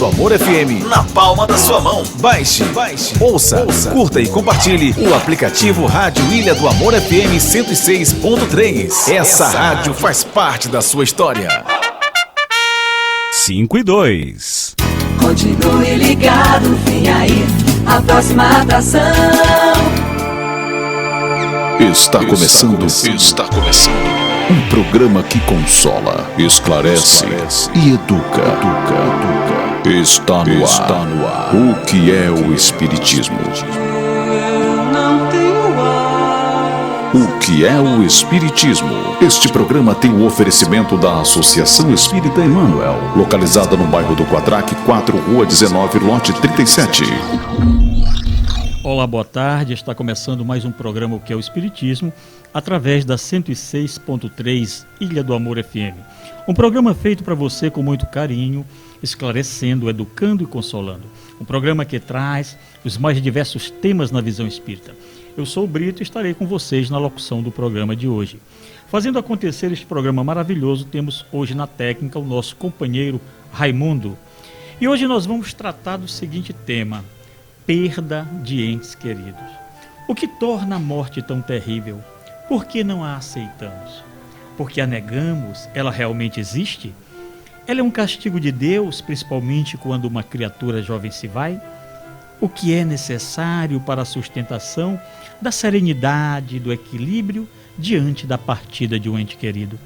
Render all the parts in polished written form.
do Amor FM na palma da sua mão. Baixe, ouça, curta e compartilhe o aplicativo Rádio Ilha do Amor FM 106.3. Essa rádio faz parte da sua história. 5 e 2. Continue ligado, vem aí a próxima atração. Está começando. Um programa que consola, esclarece e educa. Está no ar. O que é o Espiritismo? O que é o Espiritismo? Este programa tem o oferecimento da Associação Espírita Emmanuel, localizada no bairro do Quadraque 4, Rua 19, lote 37. Olá, boa tarde. Está começando mais um programa O que é o Espiritismo, através da 106.3 Ilha do Amor FM. Um programa feito para você com muito carinho, esclarecendo, educando e consolando. Um programa que traz os mais diversos temas na visão espírita. Eu sou o Brito e estarei com vocês na locução do programa de hoje. Fazendo acontecer este programa maravilhoso, temos hoje na técnica o nosso companheiro Raimundo. E hoje nós vamos tratar do seguinte tema: perda de entes queridos. O que torna a morte tão terrível? Por que não a aceitamos? Porque a negamos? Ela realmente existe? Ela é um castigo de Deus, principalmente quando uma criatura jovem se vai? O que é necessário para a sustentação da serenidade, do equilíbrio diante da partida de um ente querido?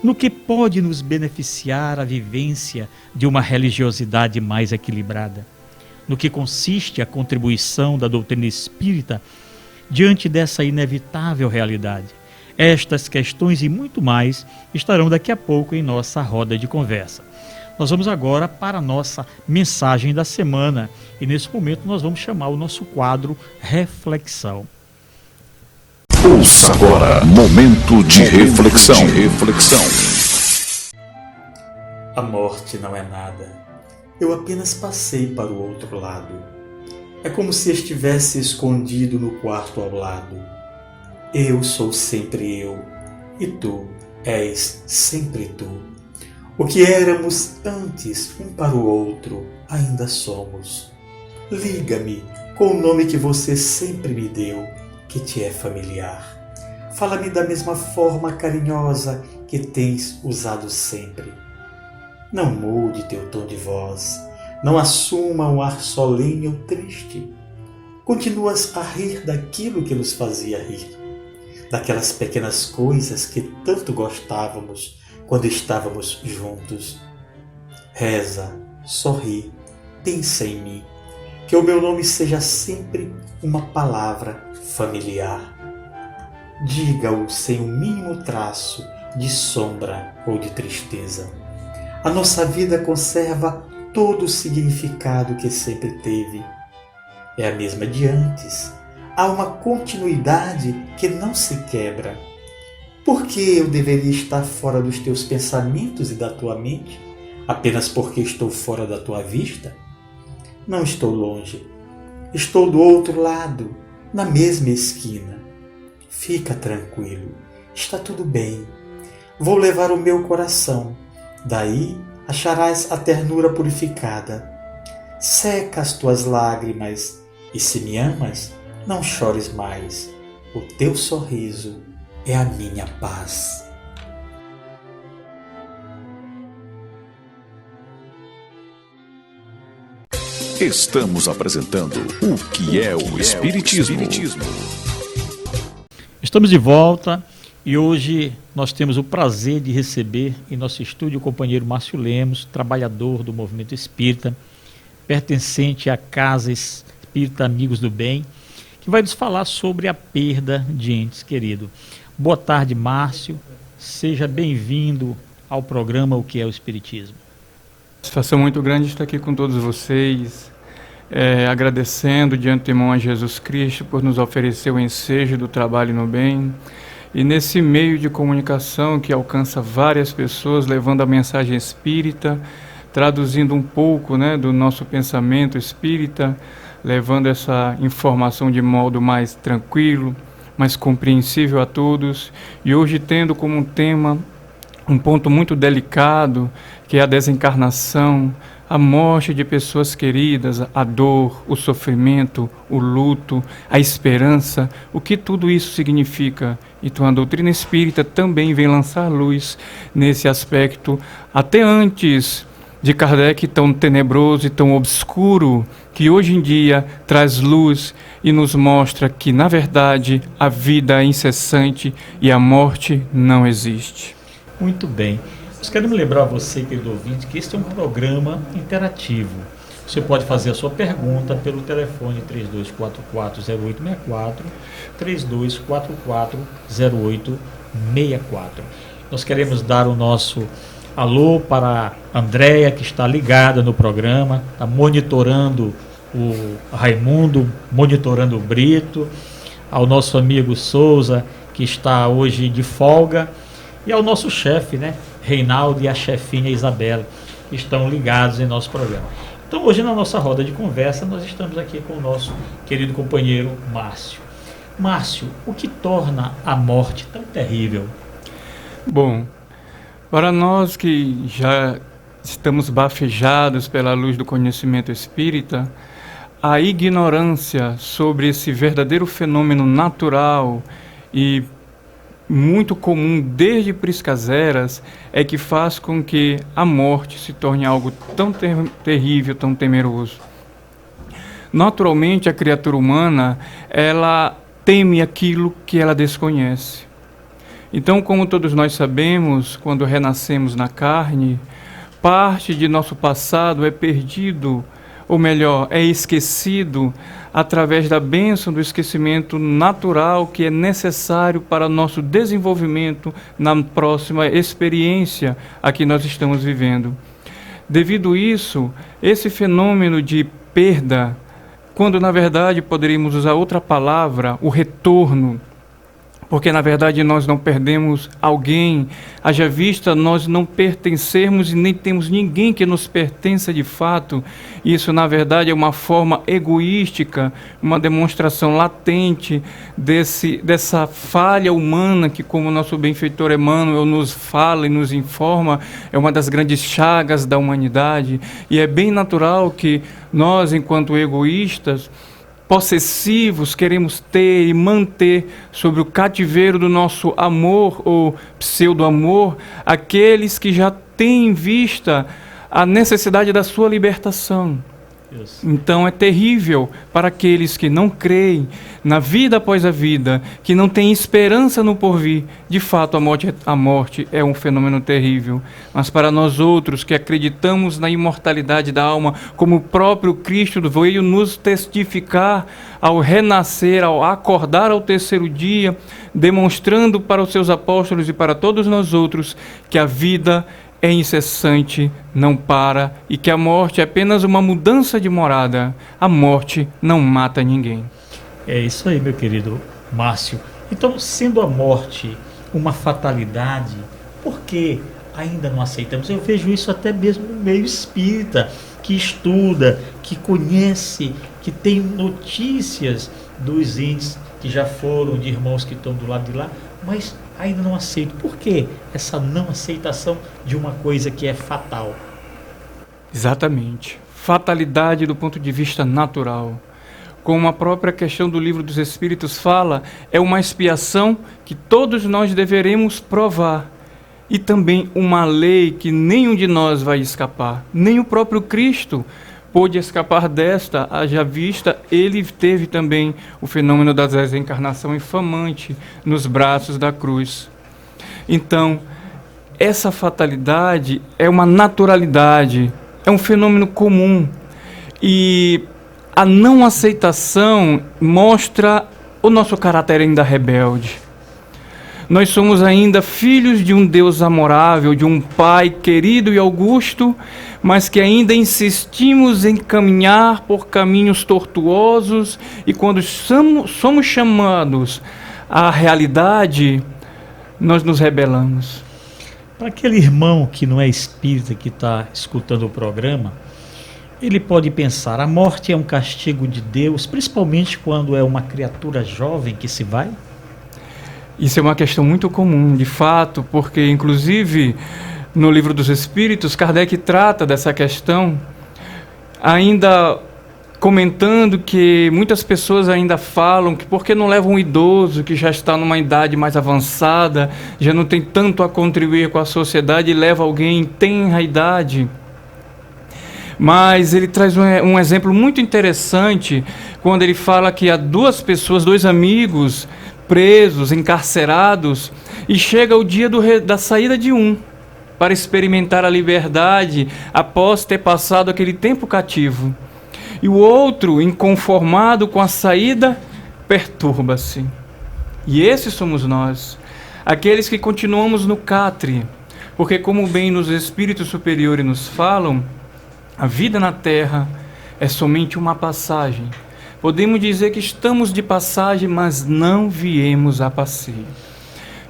No que pode nos beneficiar a vivência de uma religiosidade mais equilibrada? No que consiste a contribuição da doutrina espírita diante dessa inevitável realidade? Estas questões e muito mais estarão daqui a pouco em nossa roda de conversa. Nós vamos agora para a nossa mensagem da semana e nesse momento nós vamos chamar o nosso quadro Reflexão. Ouça agora, momento de reflexão. A morte não é nada. Eu apenas passei para o outro lado. É como se estivesse escondido no quarto ao lado. Eu sou sempre eu, e tu és sempre tu. O que éramos antes um para o outro, ainda somos. Liga-me com o nome que você sempre me deu, que te é familiar. Fala-me da mesma forma carinhosa que tens usado sempre. Não mude teu tom de voz, não assuma um ar solene ou triste. Continuas a rir daquilo que nos fazia rir, daquelas pequenas coisas que tanto gostávamos quando estávamos juntos. Reza, sorri, pensa em mim, que o meu nome seja sempre uma palavra familiar. Diga-o sem o mínimo traço de sombra ou de tristeza. A nossa vida conserva todo o significado que sempre teve. É a mesma de antes. Há uma continuidade que não se quebra. Por que eu deveria estar fora dos teus pensamentos e da tua mente, apenas porque estou fora da tua vista? Não estou longe. Estou do outro lado, na mesma esquina. Fica tranquilo, está tudo bem. Vou levar o meu coração. Daí acharás a ternura purificada. Seca as tuas lágrimas e, se me amas, não chores mais. O teu sorriso é a minha paz. Estamos apresentando o que é o Espiritismo. Estamos de volta e hoje nós temos o prazer de receber em nosso estúdio o companheiro Márcio Lemos, trabalhador do Movimento Espírita, pertencente à Casa Espírita Amigos do Bem, que vai nos falar sobre a perda de entes queridos. Boa tarde, Márcio. Seja bem-vindo ao programa O que é o Espiritismo. Satisfação muito grande estar aqui com todos vocês, agradecendo de antemão a Jesus Cristo por nos oferecer o ensejo do trabalho no bem, e nesse meio de comunicação que alcança várias pessoas, levando a mensagem espírita, traduzindo um pouco, do nosso pensamento espírita, levando essa informação de modo mais tranquilo, mais compreensível a todos, e hoje tendo como tema um ponto muito delicado, que é a desencarnação a morte de pessoas queridas, a dor, o sofrimento, o luto, a esperança, o que tudo isso significa. Então a doutrina espírita também vem lançar luz nesse aspecto, até antes de Kardec, tão tenebroso e tão obscuro, que hoje em dia traz luz e nos mostra que, na verdade, a vida é incessante e a morte não existe. Muito bem. Nós queremos lembrar a você, querido ouvinte, que este é um programa interativo. Você pode fazer a sua pergunta pelo telefone 3244-0864, 3244-0864. Nós queremos dar o nosso alô para a Andréia, que está ligada no programa, está monitorando o Raimundo, monitorando o Brito, ao nosso amigo Souza, que está hoje de folga, e ao nosso chefe, né, Reinaldo, e a chefinha Isabela, que estão ligados em nosso programa. Então, hoje na nossa roda de conversa, nós estamos aqui com o nosso querido companheiro Márcio. Márcio, o que torna a morte tão terrível? Bom, para nós que já estamos bafejados pela luz do conhecimento espírita, a ignorância sobre esse verdadeiro fenômeno natural e muito comum desde priscas eras é que faz com que a morte se torne algo tão terrível, tão temeroso. Naturalmente, a criatura humana, ela teme aquilo que ela desconhece. Então, como todos nós sabemos, quando renascemos na carne, parte de nosso passado é perdido, ou melhor, é esquecido através da bênção do esquecimento natural que é necessário para nosso desenvolvimento na próxima experiência a que nós estamos vivendo. Devido a isso, esse fenômeno de perda, quando na verdade poderíamos usar outra palavra, o retorno, porque na verdade nós não perdemos alguém, haja vista nós não pertencermos e nem temos ninguém que nos pertença de fato. Isso na verdade é uma forma egoística, uma demonstração latente dessa falha humana que, como nosso benfeitor Emmanuel nos fala e nos informa, é uma das grandes chagas da humanidade. E é bem natural que nós, enquanto egoístas, possessivos, queremos ter e manter sobre o cativeiro do nosso amor ou pseudo-amor aqueles que já têm em vista a necessidade da sua libertação. Então é terrível para aqueles que não creem na vida após a vida, que não têm esperança no porvir. De fato, a morte é um fenômeno terrível. Mas para nós outros que acreditamos na imortalidade da alma, como o próprio Cristo veio nos testificar ao renascer, ao acordar ao terceiro dia, demonstrando para os seus apóstolos e para todos nós outros que a vida é incessante, não para, e que a morte é apenas uma mudança de morada. A morte não mata ninguém. É isso aí, meu querido Márcio. Então, sendo a morte uma fatalidade, por que ainda não aceitamos? Eu vejo isso até mesmo no meio espírita, que estuda, que conhece, que tem notícias dos índices que já foram, de irmãos que estão do lado de lá, mas ainda não aceito. Por que essa não aceitação de uma coisa que é fatal? Exatamente. Fatalidade do ponto de vista natural. Como a própria questão do Livro dos Espíritos fala, é uma expiação que todos nós deveremos provar. E também uma lei que nenhum de nós vai escapar. Nem o próprio Cristo pôde escapar desta, haja vista, ele teve também o fenômeno da desencarnação infamante nos braços da cruz. Então, essa fatalidade é uma naturalidade, é um fenômeno comum. E a não aceitação mostra o nosso caráter ainda rebelde. Nós somos ainda filhos de um Deus amorável, de um Pai querido e augusto, mas que ainda insistimos em caminhar por caminhos tortuosos, e quando somos chamados à realidade, nós nos rebelamos. Para aquele irmão que não é espírita, que está escutando o programa, ele pode pensar, a morte é um castigo de Deus, principalmente quando é uma criatura jovem que se vai? Isso é uma questão muito comum, de fato, porque, inclusive, no Livro dos Espíritos, Kardec trata dessa questão ainda comentando que muitas pessoas ainda falam que por que não levam um idoso que já está numa idade mais avançada, já não tem tanto a contribuir com a sociedade, e leva alguém em tenra idade. Mas ele traz um exemplo muito interessante quando ele fala que há duas pessoas, dois amigos presos, encarcerados, e chega o dia da saída de um para experimentar a liberdade após ter passado aquele tempo cativo. E o outro, inconformado com a saída, perturba-se. E esses somos nós, aqueles que continuamos no catre, porque como bem nos espíritos superiores nos falam, a vida na Terra é somente uma passagem. Podemos dizer que estamos de passagem, mas não viemos a passeio.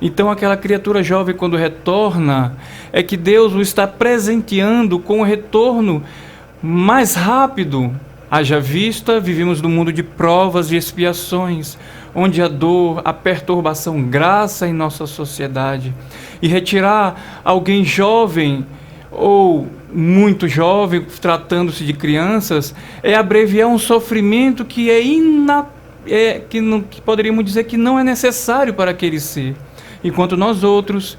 Então aquela criatura jovem, quando retorna, é que Deus o está presenteando com o retorno mais rápido. Haja vista, vivemos num mundo de provas e expiações, onde a dor, a perturbação graça em nossa sociedade. E retirar alguém jovem ou muito jovem, tratando-se de crianças, é abreviar um sofrimento que que poderíamos dizer que não é necessário para aquele ser. Enquanto nós outros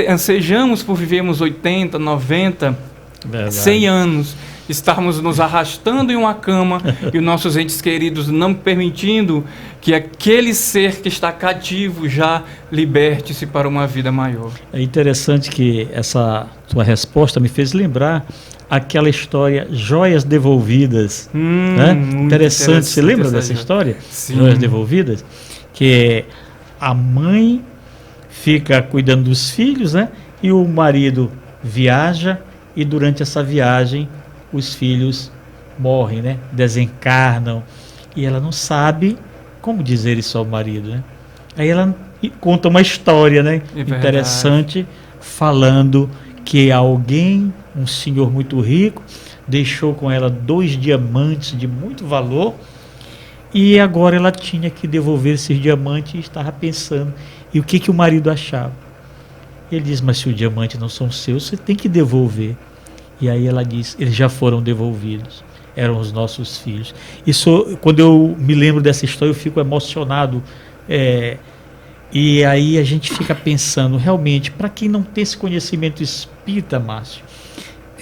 ansejamos por vivermos 80, 90, verdade, 100 anos, estarmos nos arrastando em uma cama e os nossos entes queridos não permitindo que aquele ser que está cativo já liberte-se para uma vida maior. É interessante que essa tua resposta me fez lembrar aquela história Joias Devolvidas. Né? Interessante. Você lembra dessa história? Sim. Joias Devolvidas? Que a mãe fica cuidando dos filhos, né? E o marido viaja, e durante essa viagem os filhos morrem, né? Desencarnam, e ela não sabe como dizer isso ao marido, né? Aí ela conta uma história, né? Interessante, falando que alguém, um senhor muito rico, deixou com ela 2 diamantes de muito valor, e agora ela tinha que devolver esses diamantes, e estava pensando, e o que o marido achava? Ele diz, mas se os diamantes não são seus, você tem que devolver. E aí ela diz, eles já foram devolvidos, eram os nossos filhos. Isso, quando eu me lembro dessa história, eu fico emocionado, e aí a gente fica pensando, realmente, para quem não tem esse conhecimento espírita, Márcio,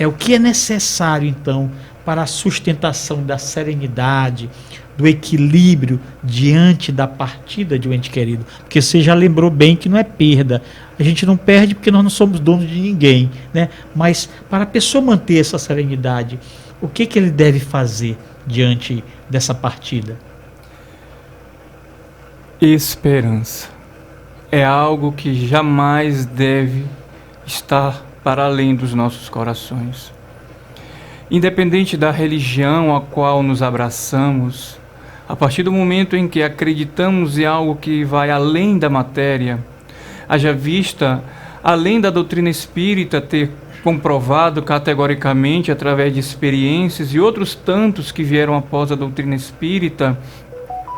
o que é necessário então para a sustentação da serenidade, do equilíbrio diante da partida de um ente querido? Porque você já lembrou bem que não é perda. A gente não perde porque nós não somos donos de ninguém, né? Mas para a pessoa manter essa serenidade, o que ele deve fazer diante dessa partida? Esperança é algo que jamais deve estar para além dos nossos corações. Independente da religião a qual nos abraçamos, a partir do momento em que acreditamos em algo que vai além da matéria, haja vista, além da doutrina espírita ter comprovado categoricamente através de experiências e outros tantos que vieram após a doutrina espírita,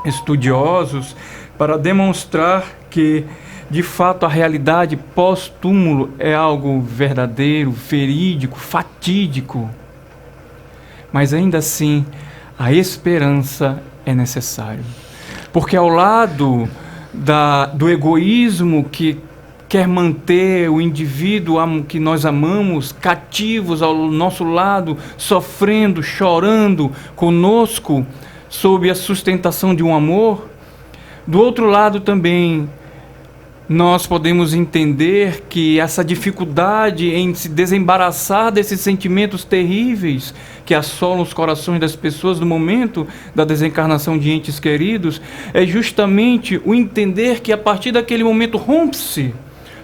estudiosos, para demonstrar que, de fato, a realidade pós-túmulo é algo verdadeiro, verídico, fatídico. Mas ainda assim, a esperança é necessária. Porque ao lado do egoísmo que quer manter o indivíduo que nós amamos cativos ao nosso lado, sofrendo, chorando conosco, sob a sustentação de um amor, do outro lado também nós podemos entender que essa dificuldade em se desembaraçar desses sentimentos terríveis que assolam os corações das pessoas no momento da desencarnação de entes queridos, é justamente o entender que a partir daquele momento rompe-se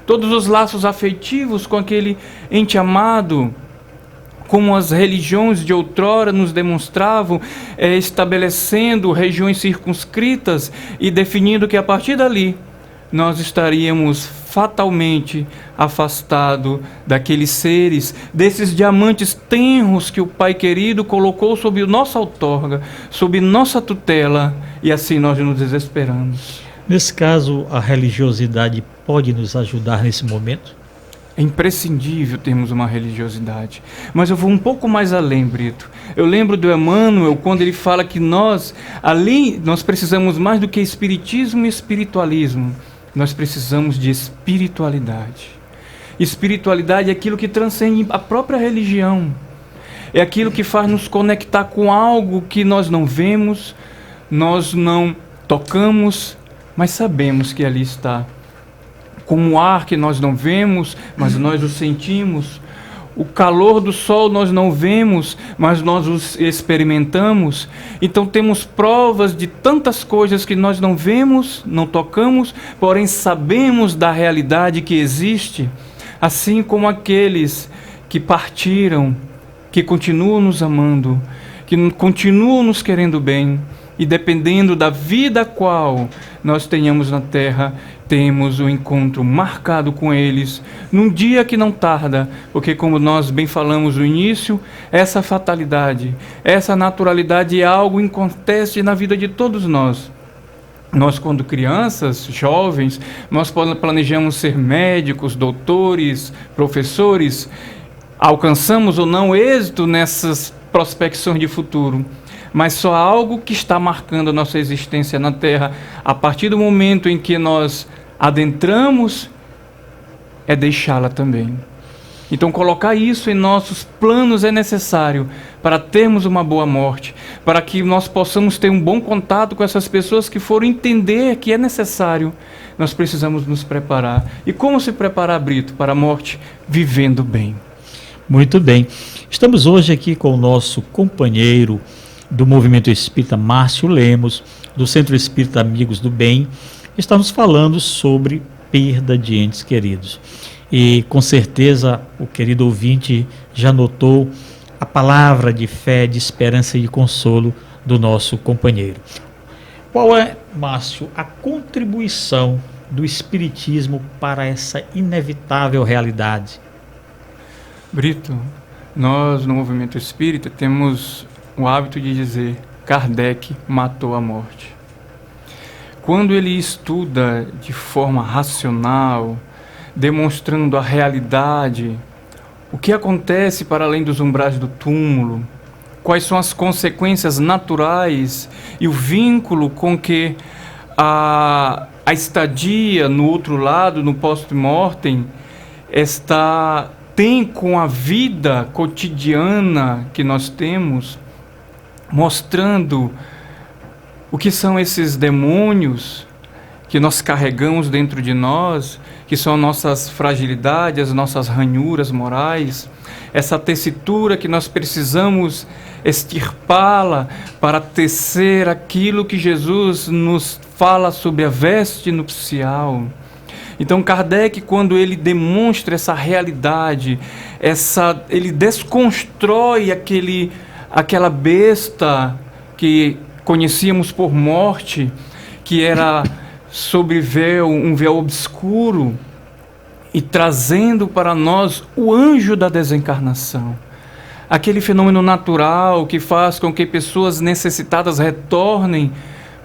todos os laços afetivos com aquele ente amado, como as religiões de outrora nos demonstravam, estabelecendo regiões circunscritas e definindo que a partir dali nós estaríamos fatalmente afastados daqueles seres, desses diamantes tenros que o Pai querido colocou sob nossa outorga, sob nossa tutela, e assim nós nos desesperamos. Nesse caso, a religiosidade pode nos ajudar nesse momento? É imprescindível termos uma religiosidade. Mas eu vou um pouco mais além, Brito. Eu lembro do Emmanuel, quando ele fala que nós precisamos mais do que espiritismo e espiritualismo. Nós precisamos de espiritualidade. Espiritualidade é aquilo que transcende a própria religião. É aquilo que faz nos conectar com algo que nós não vemos, nós não tocamos, mas sabemos que ali está. Como o ar que nós não vemos, mas nós o sentimos. O calor do sol nós não vemos, mas nós o experimentamos. Então temos provas de tantas coisas que nós não vemos, não tocamos, porém sabemos da realidade que existe. Assim como aqueles que partiram, que continuam nos amando, que continuam nos querendo bem, e dependendo da vida qual nós tenhamos na terra, temos um encontro marcado com eles, num dia que não tarda, porque como nós bem falamos no início, essa fatalidade, essa naturalidade é algo que acontece na vida de todos nós. Nós, quando crianças, jovens, nós planejamos ser médicos, doutores, professores, alcançamos ou não êxito nessas prospecções de futuro, mas só algo que está marcando a nossa existência na Terra, a partir do momento em que nós adentramos, é deixá-la também. Então colocar isso em nossos planos é necessário para termos uma boa morte, para que nós possamos ter um bom contato com essas pessoas que foram entender que é necessário. Nós precisamos nos preparar. E como se preparar, Brito, para a morte? Vivendo bem. Muito bem. Estamos hoje aqui com o nosso companheiro do Movimento Espírita, Márcio Lemos, do Centro Espírita Amigos do Bem. Estamos falando sobre perda de entes queridos. E com certeza o querido ouvinte já notou a palavra de fé, de esperança e de consolo do nosso companheiro. Qual é, Márcio, a contribuição do Espiritismo para essa inevitável realidade? Brito, nós no Movimento Espírita temos o hábito de dizer: Kardec matou a morte. Quando ele estuda de forma racional, demonstrando a realidade, o que acontece para além dos umbrais do túmulo, quais são as consequências naturais e o vínculo com que a estadia no outro lado, no post-mortem, tem com a vida cotidiana que nós temos, mostrando o que são esses demônios que nós carregamos dentro de nós, que são nossas fragilidades, as nossas ranhuras morais, essa tessitura que nós precisamos extirpá-la para tecer aquilo que Jesus nos fala sobre a veste nupcial. Então Kardec, quando ele demonstra essa realidade, ele desconstrói aquela besta que conhecíamos por morte, que era sobre um véu obscuro, e trazendo para nós o anjo da desencarnação. Aquele fenômeno natural que faz com que pessoas necessitadas retornem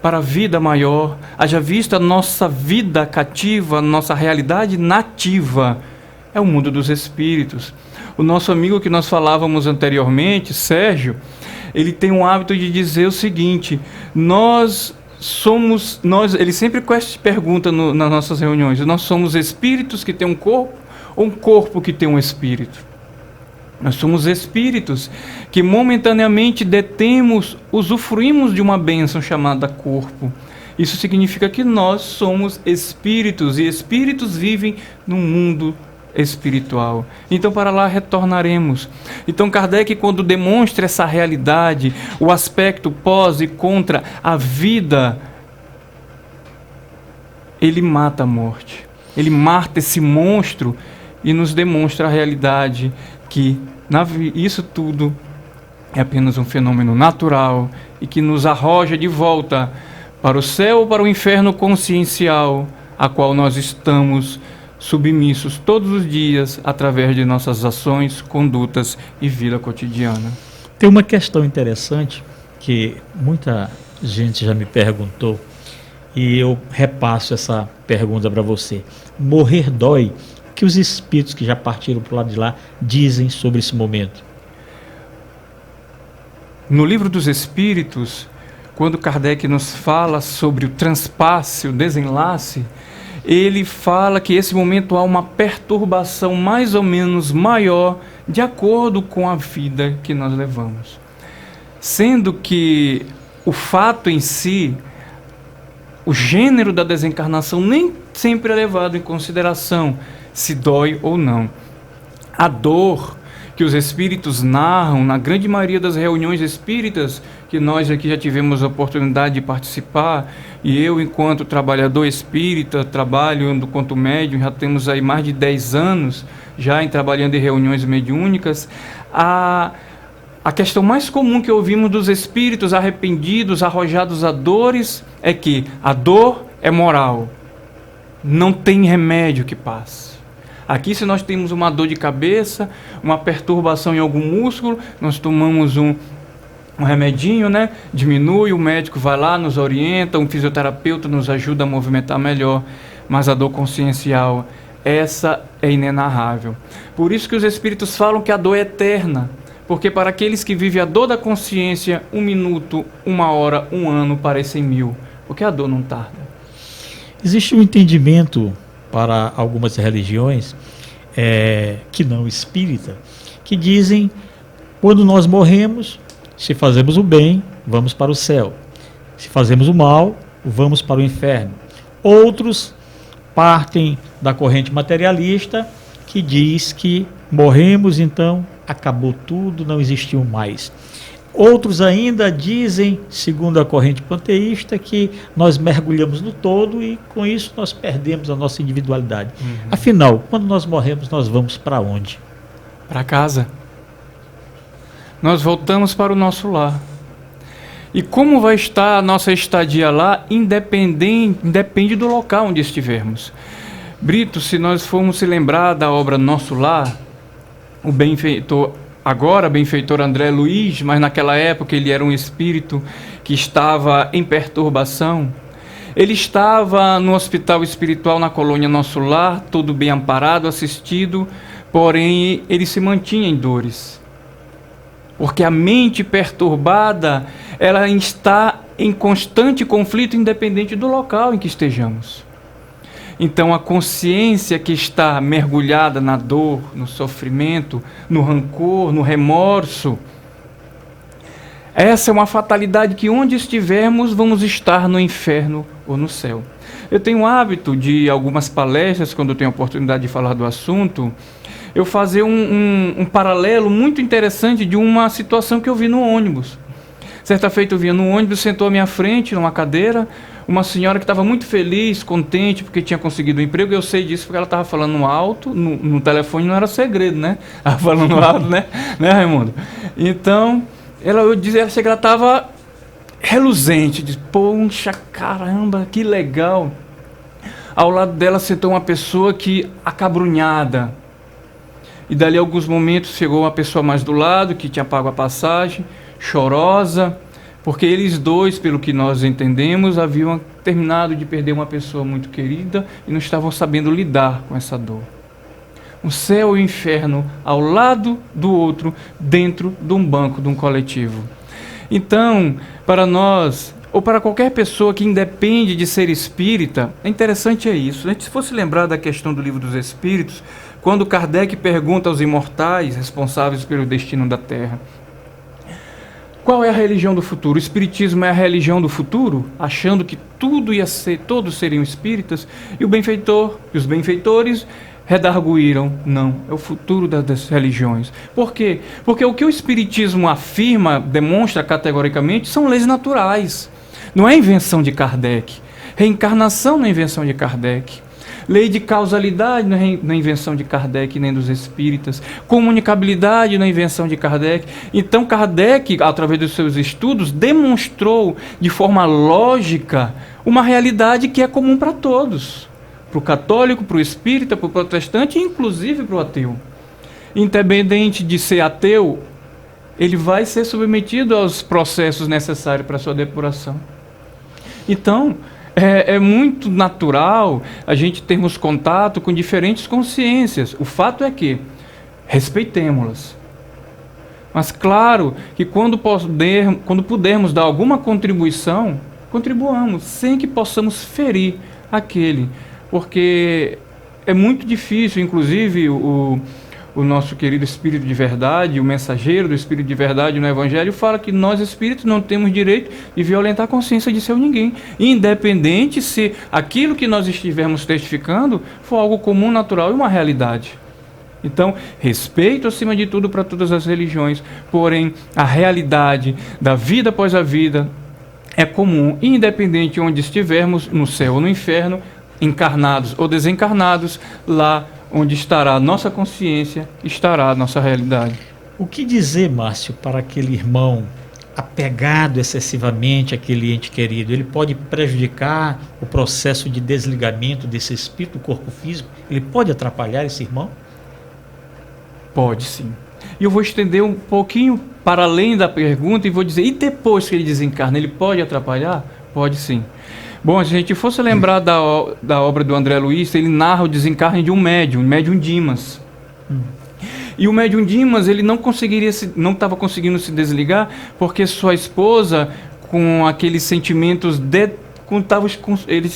para a vida maior, haja vista a nossa vida cativa, nossa realidade nativa, é o mundo dos espíritos. O nosso amigo que nós falávamos anteriormente, Sérgio, ele tem um hábito de dizer o seguinte: ele sempre pergunta nas nossas reuniões, nós somos espíritos que têm um corpo ou um corpo que tem um espírito? Nós somos espíritos que momentaneamente usufruímos de uma bênção chamada corpo. Isso significa que nós somos espíritos, e espíritos vivem no mundo espiritual. Então para lá retornaremos. Então Kardec, quando demonstra essa realidade, o aspecto pós e contra a vida, ele mata a morte. Ele mata esse monstro e nos demonstra a realidade que isso tudo é apenas um fenômeno natural e que nos arroja de volta para o céu ou para o inferno consciencial, a qual nós estamos submissos todos os dias através de nossas ações, condutas e vida cotidiana. Tem uma questão interessante que muita gente já me perguntou e eu repasso essa pergunta para você. Morrer dói? O que os espíritos que já partiram para o lado de lá dizem sobre esse momento? No Livro dos Espíritos, quando Kardec nos fala sobre o transpasse, o desenlace, ele fala que esse momento há uma perturbação mais ou menos maior de acordo com a vida que nós levamos. Sendo que o fato em si, o gênero da desencarnação nem sempre é levado em consideração, se dói ou não. A dor que os espíritos narram, na grande maioria das reuniões espíritas, que nós aqui já tivemos a oportunidade de participar, e eu, enquanto trabalhador espírita, trabalho quanto médium, já temos aí mais de 10 anos, já trabalhando em reuniões mediúnicas, a questão mais comum que ouvimos dos espíritos arrependidos, arrojados a dores, é que a dor é moral, não tem remédio que passe. Aqui, se nós temos uma dor de cabeça, uma perturbação em algum músculo, nós tomamos um remedinho, né? Diminui, o médico vai lá, nos orienta, um fisioterapeuta nos ajuda a movimentar melhor. Mas a dor consciencial, essa é inenarrável. Por isso que os espíritos falam que a dor é eterna. Porque para aqueles que vivem a dor da consciência, 1 minuto, 1 hora, 1 ano parecem 1000. Porque a dor não tarda. Existe um entendimento para algumas religiões que não espírita, que dizem, quando nós morremos, se fazemos o bem, vamos para o céu. Se fazemos o mal, vamos para o inferno. Outros partem da corrente materialista, que diz que morremos, então acabou tudo, não existiu mais. Outros ainda dizem, segundo a corrente panteísta, que nós mergulhamos no todo e com isso nós perdemos a nossa individualidade. Afinal, quando nós morremos, nós vamos para onde? Para casa. Nós voltamos para o nosso lar. E como vai estar a nossa estadia lá, independe do local onde estivermos. Brito, se nós formos se lembrar da obra Nosso Lar, o benfeitor, agora benfeitor André Luiz, mas naquela época ele era um espírito que estava em perturbação. Ele estava no hospital espiritual na colônia Nosso Lar, todo bem amparado, assistido, porém ele se mantinha em dores. Porque a mente perturbada, ela está em constante conflito, independente do local em que estejamos. Então a consciência que está mergulhada na dor, no sofrimento, no rancor, no remorso, essa é uma fatalidade que onde estivermos vamos estar no inferno ou no céu. Eu tenho o hábito de algumas palestras, quando eu tenho a oportunidade de falar do assunto, eu fazer um paralelo muito interessante de uma situação que eu vi no ônibus. Certa feita eu vinha no ônibus, sentou à minha frente, numa cadeira, uma senhora que estava muito feliz, contente, porque tinha conseguido um emprego. Eu sei disso porque ela estava falando alto, no telefone não era segredo, né? Ela falando alto, né, Raimundo? Então, ela estava reluzente, disse, poxa, caramba, que legal. Ao lado dela sentou uma pessoa que acabrunhada. E dali a alguns momentos chegou uma pessoa mais do lado, que tinha pago a passagem, chorosa, porque eles dois, pelo que nós entendemos, haviam terminado de perder uma pessoa muito querida e não estavam sabendo lidar com essa dor. O céu e o inferno ao lado do outro, dentro de um banco, de um coletivo. Então, para nós, ou para qualquer pessoa que independe de ser espírita, é interessante isso. A gente, se fosse lembrar da questão do Livro dos Espíritos, quando Kardec pergunta aos imortais responsáveis pelo destino da Terra, qual é a religião do futuro? O espiritismo é a religião do futuro, achando que tudo ia ser, todos seriam espíritas, e o benfeitor e os benfeitores redarguíram, não, é o futuro das religiões. Por quê? Porque o que o espiritismo afirma, demonstra categoricamente, são leis naturais. Não é invenção de Kardec. Reencarnação não é invenção de Kardec. Lei de causalidade não é invenção de Kardec nem dos espíritas. Comunicabilidade não é invenção de Kardec. Então Kardec, através dos seus estudos, demonstrou de forma lógica uma realidade que é comum para todos. Para o católico, para o espírita, para o protestante e inclusive para o ateu. Independente de ser ateu, ele vai ser submetido aos processos necessários para a sua depuração. Então, é muito natural a gente termos contato com diferentes consciências. O fato é que respeitemos-las. Mas claro que quando pudermos dar alguma contribuição, contribuamos, sem que possamos ferir aquele. Porque é muito difícil, inclusive o nosso querido Espírito de Verdade, o mensageiro do Espírito de Verdade no Evangelho, fala que nós espíritos não temos direito de violentar a consciência de seu ninguém, independente se aquilo que nós estivermos testificando for algo comum, natural e uma realidade. Então, respeito acima de tudo para todas as religiões, porém a realidade da vida após a vida é comum, independente de onde estivermos, no céu ou no inferno, encarnados ou desencarnados, lá onde estará a nossa consciência, estará a nossa realidade. O que dizer, Márcio, para aquele irmão apegado excessivamente àquele ente querido? Ele pode prejudicar o processo de desligamento desse espírito do corpo físico? Ele pode atrapalhar esse irmão? Pode sim. E eu vou estender um pouquinho para além da pergunta e vou dizer, e depois que ele desencarna, ele pode atrapalhar? Pode sim. Bom, se a gente fosse lembrar da obra do André Luiz, ele narra o desencarne de um médium Dimas. E o médium Dimas, ele não estava conseguindo se desligar, porque sua esposa, com aqueles sentimentos,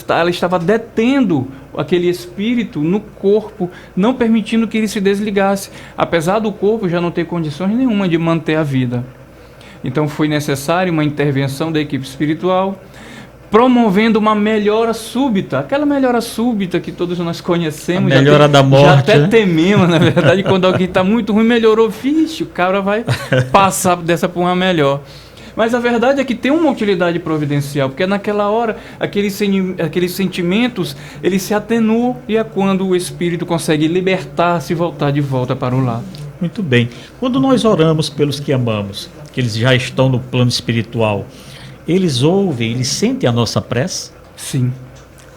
ela estava detendo aquele espírito no corpo, não permitindo que ele se desligasse, apesar do corpo já não ter condições nenhuma de manter a vida. Então foi necessária uma intervenção da equipe espiritual, promovendo uma melhora súbita, aquela melhora súbita que todos nós conhecemos. A melhora da morte. Já até tememos, na verdade, quando alguém está muito ruim, melhorou, vixe, o cara vai passar dessa por uma melhor. Mas a verdade é que tem uma utilidade providencial, porque naquela hora, aqueles sentimentos, eles se atenuam e é quando o espírito consegue libertar-se e voltar de volta para o lar. Muito bem. Quando nós oramos pelos que amamos, que eles já estão no plano espiritual, eles ouvem, eles sentem a nossa prece? Sim.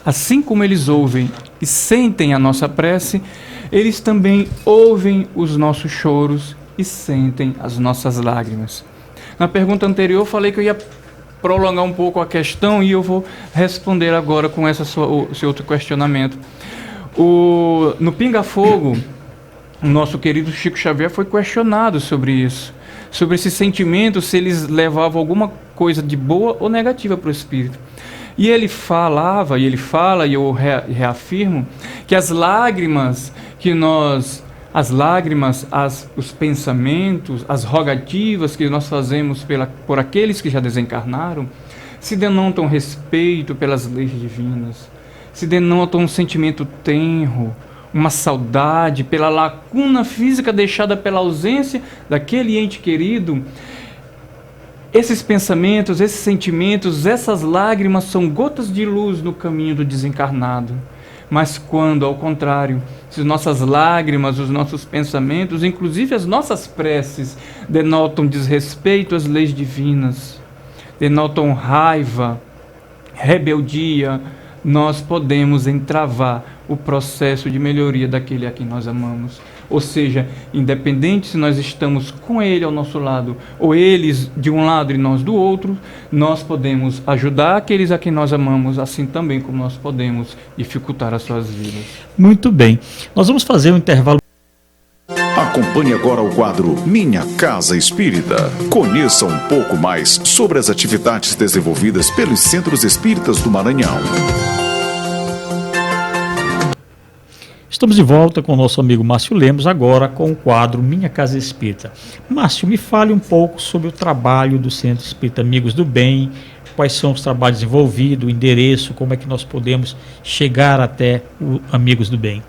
Assim como eles ouvem e sentem a nossa prece, eles também ouvem os nossos choros e sentem as nossas lágrimas. Na pergunta anterior eu falei que eu ia prolongar um pouco a questão e eu vou responder agora com seu outro questionamento. No Pinga Fogo, o nosso querido Chico Xavier foi questionado sobre isso, sobre esses sentimentos, se eles levavam alguma coisa de boa ou negativa para o espírito. E ele falava, e ele fala, e eu reafirmo, que as lágrimas, os pensamentos, as rogativas que nós fazemos por aqueles que já desencarnaram, se denotam respeito pelas leis divinas, se denotam um sentimento tenro, uma saudade pela lacuna física deixada pela ausência daquele ente querido. Esses pensamentos, esses sentimentos, essas lágrimas são gotas de luz no caminho do desencarnado. Mas quando, ao contrário, se nossas lágrimas, os nossos pensamentos, inclusive as nossas preces, denotam desrespeito às leis divinas, denotam raiva, rebeldia, nós podemos entravar o processo de melhoria daquele a quem nós amamos. Ou seja, independente se nós estamos com ele ao nosso lado, ou eles de um lado e nós do outro, nós podemos ajudar aqueles a quem nós amamos, assim também como nós podemos dificultar as suas vidas. Muito bem. Nós vamos fazer um intervalo. Acompanhe agora o quadro Minha Casa Espírita. Conheça um pouco mais sobre as atividades desenvolvidas pelos Centros Espíritas do Maranhão. Estamos de volta com o nosso amigo Márcio Lemos, agora com o quadro Minha Casa Espírita. Márcio, me fale um pouco sobre o trabalho do Centro Espírita Amigos do Bem, quais são os trabalhos envolvidos, o endereço, como é que nós podemos chegar até o Amigos do Bem.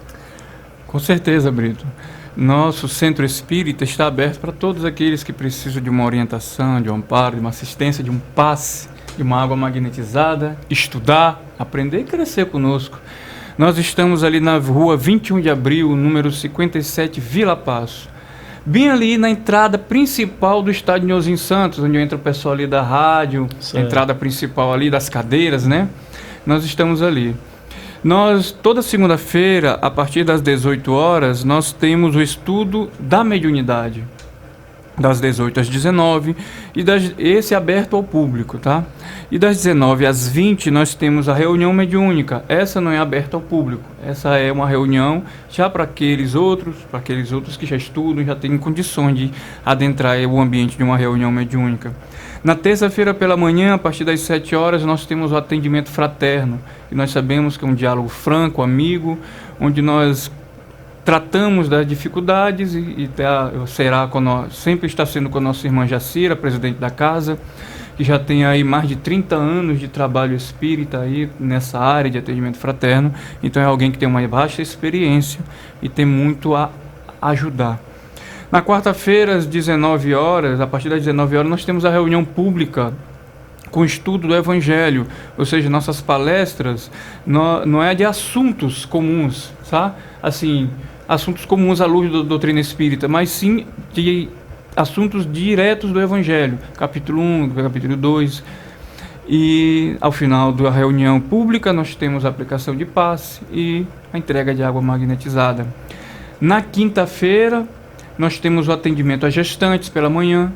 Com certeza, Brito. Nosso Centro Espírita está aberto para todos aqueles que precisam de uma orientação, de um amparo, de uma assistência, de um passe, de uma água magnetizada, estudar, aprender e crescer conosco. Nós estamos ali na rua 21 de abril, número 57, Vila Passo. Bem ali na entrada principal do estádio Nhozinho Santos, onde entra o pessoal ali da rádio, a entrada principal ali das cadeiras, né? Nós estamos ali. Nós, toda segunda-feira, a partir das 18 horas, nós temos o estudo da mediunidade. Das 18 às 19, e esse é aberto ao público, tá? E das 19 às 20 nós temos a reunião mediúnica. Essa não é aberta ao público. Essa é uma reunião já para aqueles outros que já estudam, já têm condições de adentrar o ambiente de uma reunião mediúnica. Na terça-feira pela manhã, a partir das 7 horas, nós temos o atendimento fraterno. E nós sabemos que é um diálogo franco, amigo, onde nós tratamos das dificuldades sempre está sendo com a nossa irmã Jacira, presidente da casa, que já tem aí mais de 30 anos de trabalho espírita aí nessa área de atendimento fraterno. Então é alguém que tem uma vasta experiência e tem muito a ajudar. Na quarta-feira, às 19 horas, a partir das 19 horas, nós temos a reunião pública com estudo do Evangelho, ou seja, nossas palestras não é de assuntos comuns, tá? Assim, assuntos comuns à luz da doutrina espírita, mas sim de assuntos diretos do Evangelho, capítulo 1, capítulo 2. E ao final da reunião pública nós temos a aplicação de passe e a entrega de água magnetizada. Na quinta-feira nós temos o atendimento a gestantes pela manhã.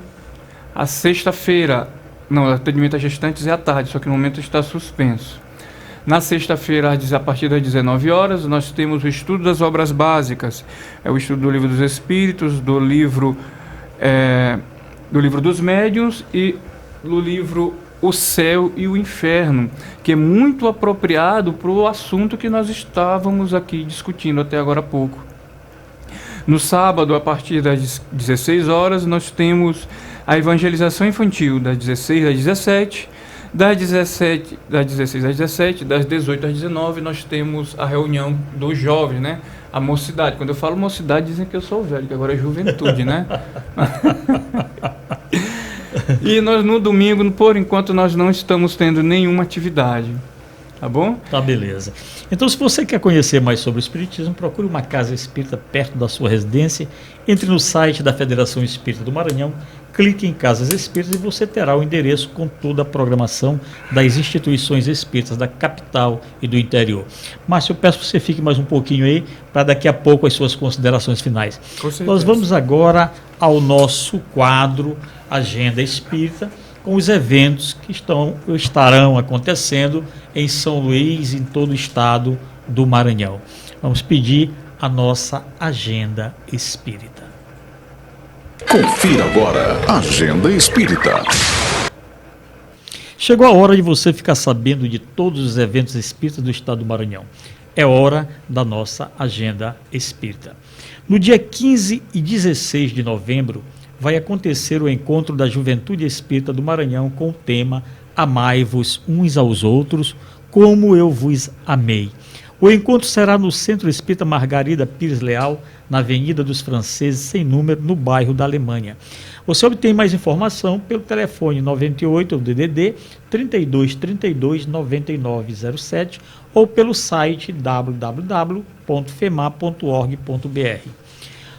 A sexta-feira, não, o atendimento a gestantes é à tarde, só que no momento está suspenso. Na sexta-feira, a partir das 19 horas, nós temos o estudo das obras básicas. É o estudo do Livro dos Espíritos, do livro dos Médiuns e do livro O Céu e o Inferno, que é muito apropriado para o assunto que nós estávamos aqui discutindo até agora há pouco. No sábado, a partir das 16 horas, nós temos a evangelização infantil, das 16 às 17, das 16 às 17, das 18 às 19, nós temos a reunião dos jovens, né? A mocidade. Quando eu falo mocidade, dizem que eu sou velho, que agora é juventude, né? E nós, no domingo, por enquanto, nós não estamos tendo nenhuma atividade. Tá bom? Tá, beleza. Então, se você quer conhecer mais sobre o Espiritismo, procure uma casa espírita perto da sua residência, entre no site da Federação Espírita do Maranhão, clique em Casas Espíritas e você terá o endereço com toda a programação das instituições espíritas da capital e do interior. Márcio, eu peço que você fique mais um pouquinho aí, para daqui a pouco as suas considerações finais. Nós vamos agora ao nosso quadro Agenda Espírita, com os eventos que estarão acontecendo em São Luís, em todo o estado do Maranhão. Vamos pedir a nossa Agenda Espírita. Confira agora Agenda Espírita. Chegou a hora de você ficar sabendo de todos os eventos espíritas do estado do Maranhão. É hora da nossa Agenda Espírita. No dia 15 e 16 de novembro, vai acontecer o encontro da Juventude Espírita do Maranhão com o tema Amai-vos uns aos outros, como eu vos amei. O encontro será no Centro Espírita Margarida Pires Leal, na Avenida dos Franceses, sem número, no bairro da Alemanha. Você obtém mais informação pelo telefone 98 DDD 3232 9907 ou pelo site www.femar.org.br.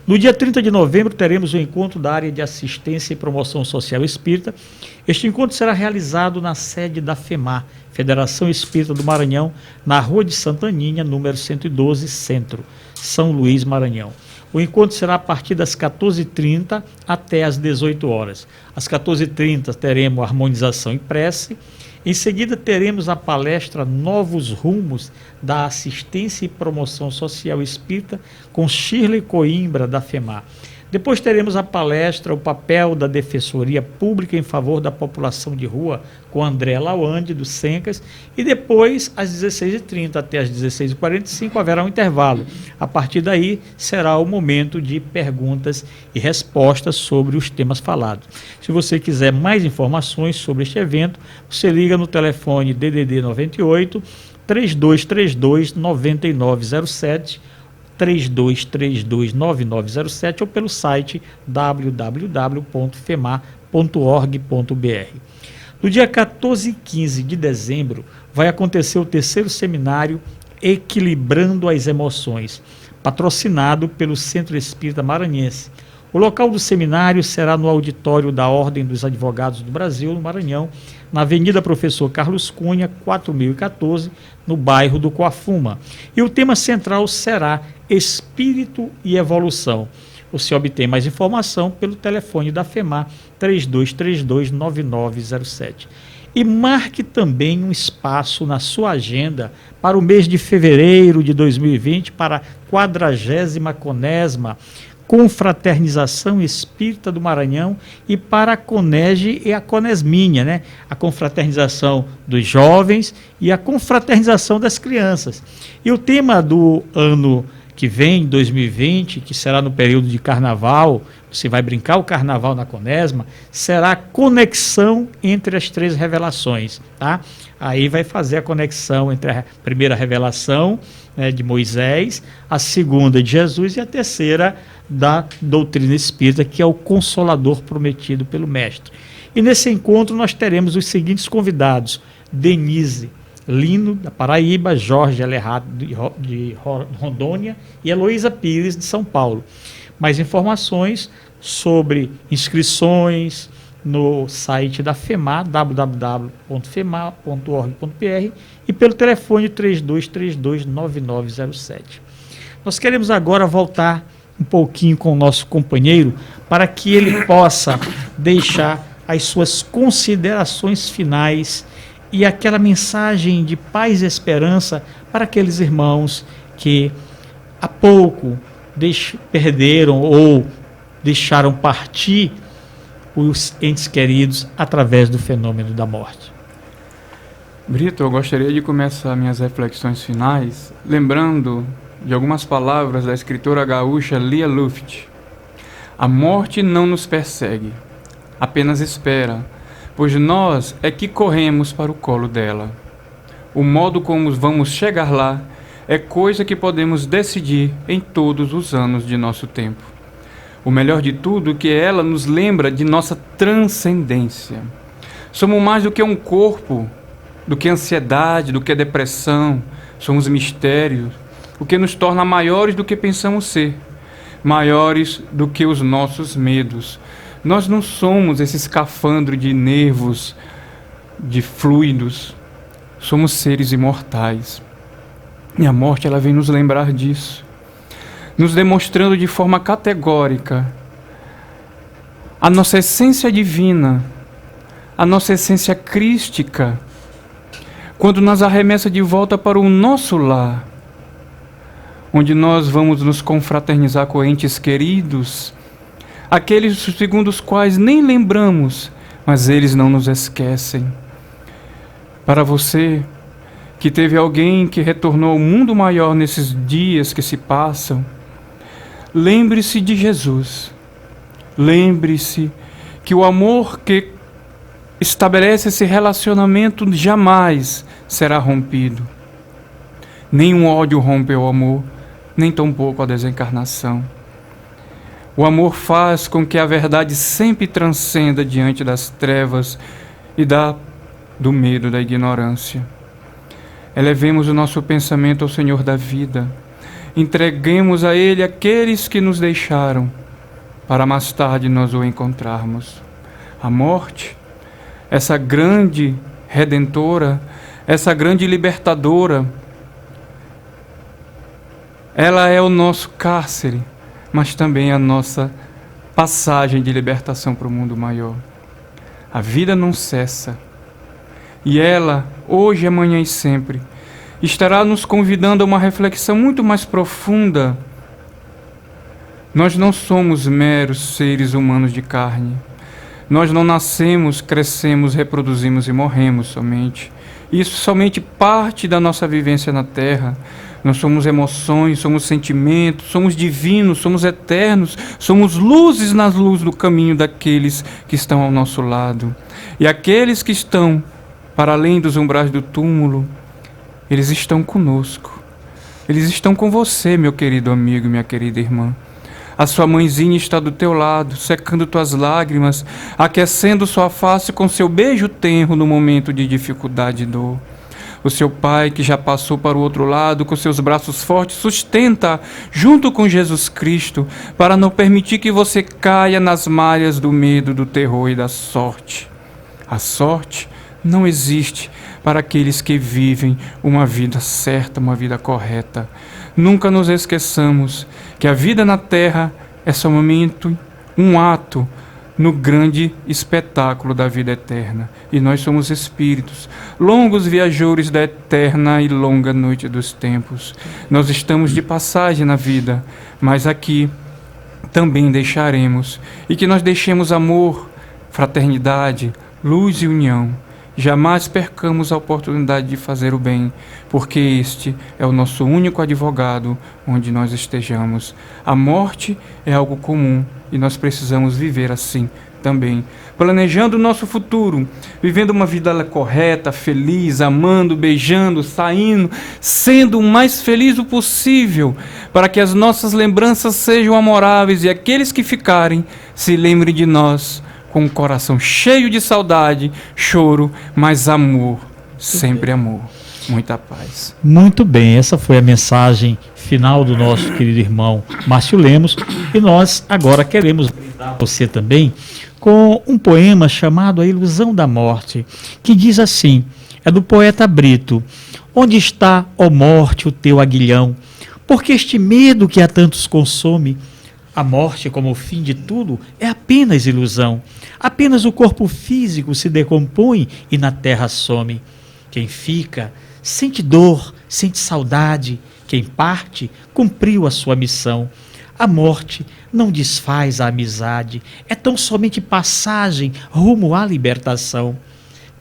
No dia 30 de novembro, teremos o encontro da área de assistência e promoção social espírita. Este encontro será realizado na sede da FEMAR, Federação Espírita do Maranhão, na Rua de Santaninha, número 112, Centro, São Luís, Maranhão. O encontro será a partir das 14h30 até as 18 horas. Às 14h30 teremos harmonização e prece. Em seguida teremos a palestra Novos Rumos da Assistência e Promoção Social Espírita com Shirley Coimbra, da FEMAR. Depois teremos a palestra O Papel da Defensoria Pública em Favor da População de Rua, com André Lawande, do Sencas, e depois, às 16h30 até às 16h45, haverá um intervalo. A partir daí, será o momento de perguntas e respostas sobre os temas falados. Se você quiser mais informações sobre este evento, você liga no telefone DDD 98 3232 9907, 32329907 ou pelo site www.femar.org.br. No dia 14 e 15 de dezembro vai acontecer o terceiro seminário Equilibrando as Emoções, patrocinado pelo Centro Espírita Maranhense. O local do seminário será no auditório da Ordem dos Advogados do Brasil, no Maranhão, na Avenida Professor Carlos Cunha, 4014, no bairro do Coafuma. E o tema central será Espírito e Evolução. você obtém mais informação pelo telefone da FEMAR 3232-9907. E marque também um espaço na sua agenda para o mês de fevereiro de 2020, para a 40ª Conesma, Confraternização Espírita do Maranhão, e para a Conege e a Conesminha, né? A confraternização dos jovens e a confraternização das crianças. E o tema do ano que vem, 2020, que será no período de carnaval, você vai brincar o carnaval na Conesma, será a conexão entre as 3 revelações, tá? Aí vai fazer a conexão entre a primeira revelação, né, de Moisés, a segunda de Jesus e a terceira da doutrina espírita, que é o Consolador prometido pelo Mestre. E nesse encontro nós teremos os seguintes convidados: Denise Lino, da Paraíba, Jorge Alerrado, de Rondônia, e Heloísa Pires, de São Paulo. Mais informações sobre inscrições no site da FEMAR, www.femar.org.br, e pelo telefone 3232-9907. Nós queremos agora voltar um pouquinho com o nosso companheiro para que ele possa deixar as suas considerações finais e aquela mensagem de paz e esperança para aqueles irmãos que há pouco perderam ou deixaram partir os entes queridos através do fenômeno da morte. Brito, eu gostaria de começar minhas reflexões finais lembrando de algumas palavras da escritora gaúcha Lia Luft. A morte não nos persegue, apenas espera, pois nós é que corremos para o colo dela. O modo como vamos chegar lá é coisa que podemos decidir em todos os anos de nosso tempo. O melhor de tudo é que ela nos lembra de nossa transcendência. Somos mais do que um corpo, do que ansiedade, do que depressão. Somos mistérios, o que nos torna maiores do que pensamos ser, maiores do que os nossos medos. Nós não somos esse escafandro de nervos, de fluidos. Somos seres imortais. E a morte, ela vem nos lembrar disso, nos demonstrando de forma categórica a nossa essência divina, a nossa essência crística, quando nos arremessa de volta para o nosso lar, onde nós vamos nos confraternizar com entes queridos, aqueles segundo os quais nem lembramos, mas eles não nos esquecem. Para você que teve alguém que retornou ao mundo maior nesses dias que se passam, lembre-se de Jesus. Lembre-se que o amor que estabelece esse relacionamento jamais será rompido. Nenhum ódio rompe o amor, nem tampouco a desencarnação. O amor faz com que a verdade sempre transcenda diante das trevas e do medo, da ignorância. Elevemos o nosso pensamento ao Senhor da vida. Entreguemos a Ele aqueles que nos deixaram, para mais tarde nós o encontrarmos. A morte, essa grande redentora, essa grande libertadora, ela é o nosso cárcere, mas também a nossa passagem de libertação para o mundo maior. A vida não cessa. E ela, hoje, amanhã e sempre, estará nos convidando a uma reflexão muito mais profunda. Nós não somos meros seres humanos de carne. Nós não nascemos, crescemos, reproduzimos e morremos somente. Isso somente parte da nossa vivência na Terra. Nós somos emoções, somos sentimentos, somos divinos, somos eternos, somos luzes na luz do caminho daqueles que estão ao nosso lado. E aqueles que estão para além dos umbrais do túmulo, eles estão conosco. Eles estão com você, meu querido amigo, minha querida irmã. A sua mãezinha está do teu lado, secando tuas lágrimas, aquecendo sua face com seu beijo tenro no momento de dificuldade e dor. O seu pai, que já passou para o outro lado, com seus braços fortes, sustenta junto com Jesus Cristo, para não permitir que você caia nas malhas do medo, do terror e da sorte. A sorte não existe para aqueles que vivem uma vida certa, uma vida correta. Nunca nos esqueçamos que a vida na terra é somente um ato no grande espetáculo da vida eterna. E nós somos espíritos, longos viajores da eterna e longa noite dos tempos. Nós estamos de passagem na vida, mas aqui também deixaremos. E que nós deixemos amor, fraternidade, luz e união. Jamais percamos a oportunidade de fazer o bem, porque este é o nosso único advogado onde nós estejamos. A morte é algo comum e nós precisamos viver assim também, planejando o nosso futuro, vivendo uma vida correta, feliz, amando, beijando, saindo, sendo o mais feliz o possível, para que as nossas lembranças sejam amoráveis e aqueles que ficarem se lembrem de nós com o coração cheio de saudade, choro, mas amor, sempre amor. Muita paz. Muito bem, essa foi a mensagem final do nosso querido irmão Márcio Lemos, e nós agora queremos brindar você também com um poema chamado A Ilusão da Morte, que diz assim, é do poeta Brito: onde está, ó morte, o teu aguilhão? Porque este medo que a tantos consome? A morte, como o fim de tudo, é apenas ilusão. Apenas o corpo físico se decompõe e na terra some. Quem fica sente dor, sente saudade. Quem parte cumpriu a sua missão. A morte não desfaz a amizade, é tão somente passagem rumo à libertação.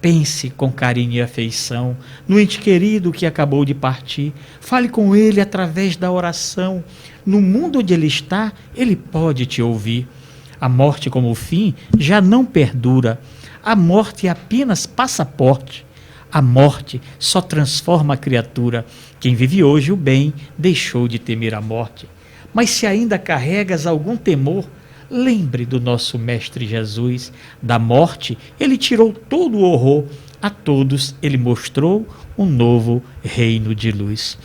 Pense com carinho e afeição no ente querido que acabou de partir. Fale com ele através da oração. No mundo onde ele está, ele pode te ouvir. A morte como o fim já não perdura. A morte é apenas passaporte. A morte só transforma a criatura. Quem vive hoje o bem deixou de temer a morte. Mas se ainda carregas algum temor, lembre do nosso Mestre Jesus. Da morte ele tirou todo o horror. A todos ele mostrou um novo reino de luz.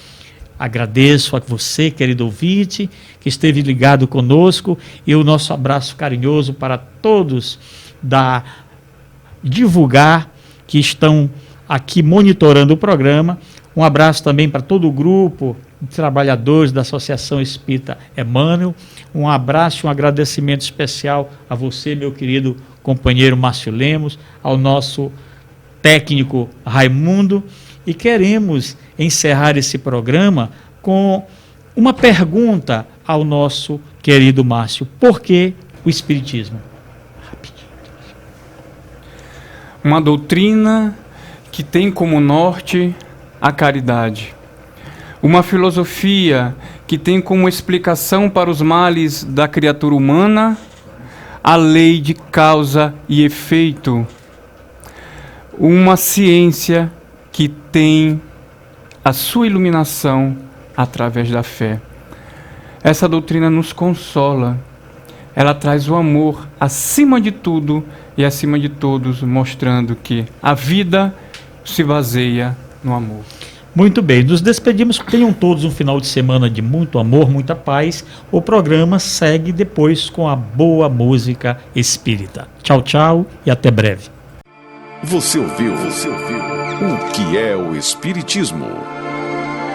Agradeço a você, querido ouvinte, que esteve ligado conosco, e o nosso abraço carinhoso para todos da Divulgar, que estão aqui monitorando o programa. Um abraço também para todo o grupo de trabalhadores da Associação Espírita Emmanuel. Um abraço e um agradecimento especial a você, meu querido companheiro Márcio Lemos, ao nosso técnico Raimundo. E queremos encerrar esse programa com uma pergunta ao nosso querido Márcio: por que o Espiritismo? Uma doutrina que tem como norte a caridade. Uma filosofia que tem como explicação para os males da criatura humana a lei de causa e efeito. Uma ciência que tem a sua iluminação através da fé. Essa doutrina nos consola. Ela traz o amor acima de tudo e acima de todos, mostrando que a vida se baseia no amor. Muito bem, nos despedimos. Tenham todos um final de semana de muito amor, muita paz. O programa segue depois com a boa música espírita. Tchau, tchau e até breve. Você ouviu o que é o Espiritismo?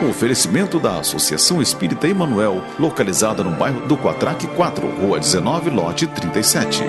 Um oferecimento da Associação Espírita Emmanuel, localizada no bairro do Quatraque 4, Rua 19, lote 37.